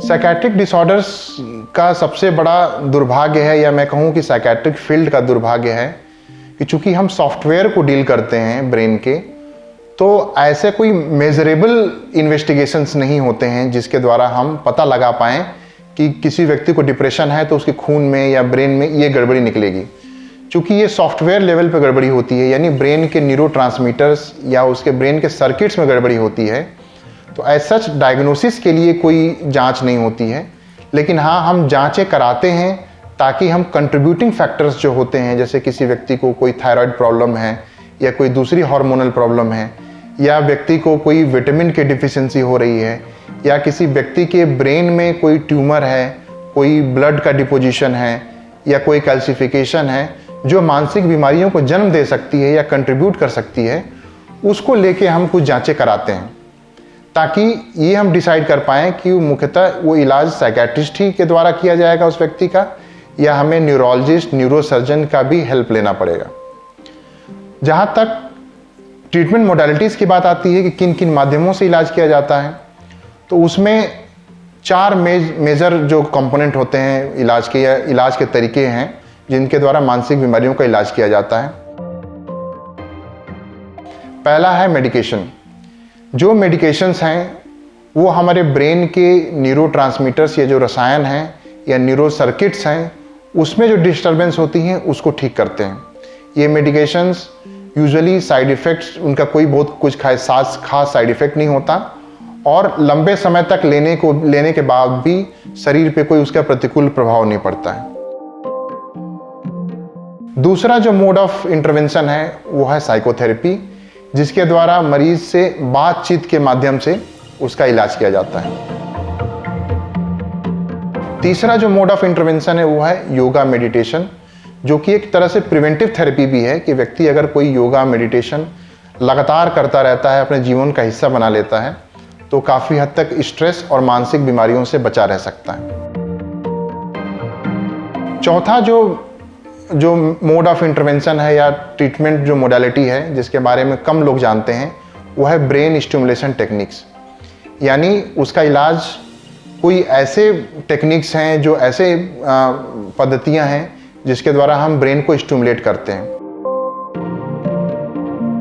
Psychiatric disorders का सबसे बड़ा दुर्भाग्य है, या मैं कहूँ कि साइकेट्रिक फील्ड का दुर्भाग्य है कि चूंकि हम सॉफ्टवेयर को डील करते हैं ब्रेन के, तो ऐसे कोई मेजरेबल इन्वेस्टिगेशंस नहीं होते हैं जिसके द्वारा हम पता लगा पाएँ कि किसी व्यक्ति को डिप्रेशन है तो उसके खून में या ब्रेन में ये गड़बड़ी निकलेगी। चूँकि ये सॉफ्टवेयर लेवल पर गड़बड़ी होती है, यानी ब्रेन के न्यूरोट्रांसमीटर्स या उसके ब्रेन के सर्किट्स में गड़बड़ी होती है, तो एज सच डायग्नोसिस के लिए कोई जांच नहीं होती है। लेकिन हाँ, हम जांचें कराते हैं ताकि हम कंट्रीब्यूटिंग फैक्टर्स जो होते हैं, जैसे किसी व्यक्ति को कोई थायराइड प्रॉब्लम है या कोई दूसरी हार्मोनल प्रॉब्लम है, या व्यक्ति को कोई विटामिन की डिफिशिएंसी हो रही है, या किसी व्यक्ति के ब्रेन में कोई ट्यूमर है, कोई ब्लड का डिपोजिशन है या कोई कैल्सिफिकेशन है जो मानसिक बीमारियों को जन्म दे सकती है या कंट्रीब्यूट कर सकती है, उसको लेके हम कुछ जांचें कराते हैं ताकि ये हम डिसाइड कर पाएँ कि मुख्यतः वो इलाज साइकेट्रिस्ट ही के द्वारा किया जाएगा उस व्यक्ति का, या हमें न्यूरोलॉजिस्ट, न्यूरोसर्जन का भी हेल्प लेना पड़ेगा। जहाँ तक ट्रीटमेंट मोडालिटीज़ की बात आती है कि किन किन माध्यमों से इलाज किया जाता है, तो उसमें 4 मेजर जो कंपोनेंट होते हैं इलाज के, या इलाज के तरीके हैं जिनके द्वारा मानसिक बीमारियों का इलाज किया जाता है। पहला है मेडिकेशन। जो मेडिकेशंस हैं वो हमारे ब्रेन के न्यूरोट्रांसमीटर्स या जो रसायन हैं या न्यूरो सर्किट्स हैं उसमें जो डिस्टर्बेंस होती हैं उसको ठीक करते हैं। ये मेडिकेशंस यूजुअली साइड इफ़ेक्ट्स उनका कोई बहुत कुछ खास साइड इफ़ेक्ट नहीं होता, और लंबे समय तक लेने के बाद भी शरीर पे कोई उसका प्रतिकूल प्रभाव नहीं पड़ता है। दूसरा जो मोड ऑफ इंटरवेंशन है वो है साइकोथेरेपी, जिसके द्वारा मरीज से बातचीत के माध्यम से उसका इलाज किया जाता है। तीसरा जो मोड ऑफ इंटरवेंशन है वो है योगा मेडिटेशन, जो कि एक तरह से प्रिवेंटिव थेरेपी भी है कि व्यक्ति अगर कोई योगा मेडिटेशन लगातार करता रहता है, अपने जीवन का हिस्सा बना लेता है, तो काफ़ी हद तक स्ट्रेस और मानसिक बीमारियों से बचा रह सकता है। चौथा जो मोड ऑफ इंटरवेंशन है या ट्रीटमेंट जो मोडालिटी है जिसके बारे में कम लोग जानते हैं, वो है ब्रेन स्टिमुलेशन टेक्निक्स। यानी उसका इलाज कोई ऐसे टेक्निक्स हैं, जो ऐसे पद्धतियां हैं जिसके द्वारा हम ब्रेन को स्टिमुलेट करते हैं।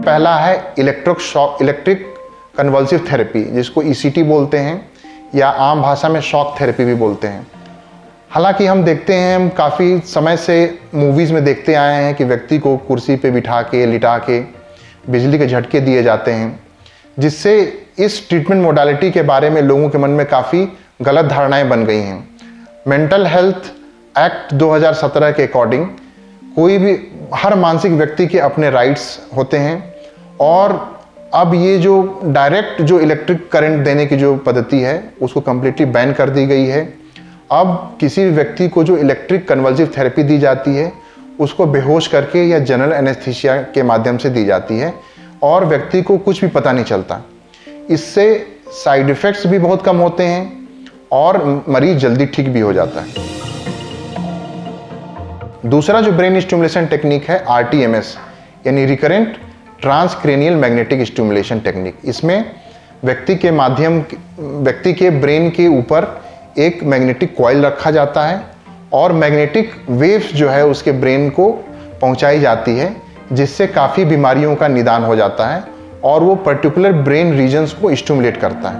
पहला है इलेक्ट्रिक कन्वल्सिव थेरेपी, जिसको ECT बोलते हैं या आम भाषा में शॉक थेरेपी भी बोलते हैं। हालांकि हम देखते हैं, हम काफ़ी समय से मूवीज़ में देखते आए हैं कि व्यक्ति को कुर्सी पे बिठा के, लिटा के बिजली के झटके दिए जाते हैं, जिससे इस ट्रीटमेंट मोडालिटी के बारे में लोगों के मन में काफ़ी गलत धारणाएं बन गई हैं। मेंटल हेल्थ एक्ट 2017 के अकॉर्डिंग कोई भी हर मानसिक व्यक्ति के अपने राइट्स होते हैं, और अब ये जो डायरेक्ट जो इलेक्ट्रिक करंट देने की जो पद्धति है उसको कम्प्लीटली बैन कर दी गई है। अब किसी भी व्यक्ति को जो इलेक्ट्रिक कन्वल्सिव थेरेपी दी जाती है उसको बेहोश करके या जनरल एनेस्थीसिया के माध्यम से दी जाती है, और व्यक्ति को कुछ भी पता नहीं चलता। इससे साइड इफ़ेक्ट्स भी बहुत कम होते हैं और मरीज जल्दी ठीक भी हो जाता है। दूसरा जो ब्रेन स्टिमुलेशन टेक्निक है RTMS, यानी recurrent transcranial magnetic stimulation technique. इसमें व्यक्ति के ब्रेन के ऊपर एक मैग्नेटिक कॉइल रखा जाता है और मैग्नेटिक वेव्स जो है उसके ब्रेन को पहुंचाई जाती है, जिससे काफ़ी बीमारियों का निदान हो जाता है और वो पर्टिकुलर ब्रेन रीजन्स को स्टिमुलेट करता है।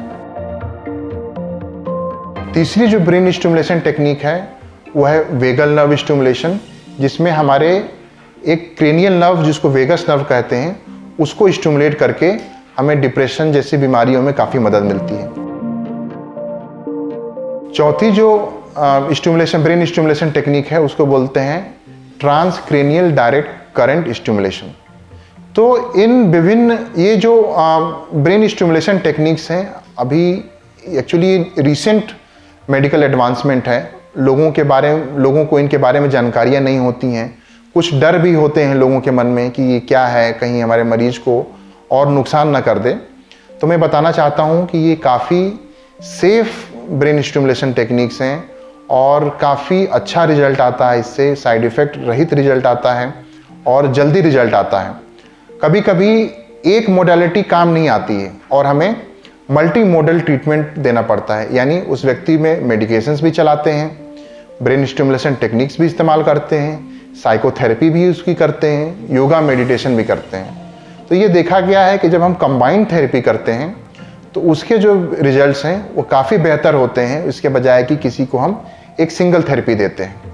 तीसरी जो ब्रेन स्टिमुलेशन टेक्निक है वो है वेगल नर्व स्टिमुलेशन, जिसमें हमारे एक क्रेनियल नर्व जिसको वेगस नर्व कहते हैं उसको स्टिमुलेट करके हमें डिप्रेशन जैसी बीमारियों में काफ़ी मदद मिलती है। चौथी जो ब्रेन स्टिमुलेशन टेक्निक है उसको बोलते हैं ट्रांसक्रेनियल डायरेक्ट करंट स्टिमुलेशन। तो इन विभिन्न ये जो ब्रेन स्टिमुलेशन टेक्निक्स हैं, अभी एक्चुअली रिसेंट मेडिकल एडवांसमेंट है। लोगों को इनके बारे में जानकारियाँ नहीं होती हैं, कुछ डर भी होते हैं लोगों के मन में कि ये क्या है, कहीं हमारे मरीज को और नुकसान ना कर दे। तो मैं बताना चाहता हूँ कि ये काफ़ी सेफ ब्रेन स्टिमुलेशन टेक्निक्स हैं और काफ़ी अच्छा रिजल्ट आता है, इससे साइड इफ़ेक्ट रहित रिजल्ट आता है और जल्दी रिजल्ट आता है। कभी कभी एक मोडेलिटी काम नहीं आती है और हमें मल्टी मोडल ट्रीटमेंट देना पड़ता है, यानी उस व्यक्ति में मेडिकेशंस भी चलाते हैं, ब्रेन स्टिमुलेशन टेक्निक्स भी इस्तेमाल करते हैं, साइकोथेरेपी भी उसकी करते हैं, योगा मेडिटेशन भी करते हैं। तो ये देखा गया है कि जब हम कंबाइंड थेरेपी करते हैं तो उसके जो रिजल्ट्स हैं वो काफ़ी बेहतर होते हैं, इसके बजाय कि किसी को हम एक सिंगल थेरेपी देते हैं।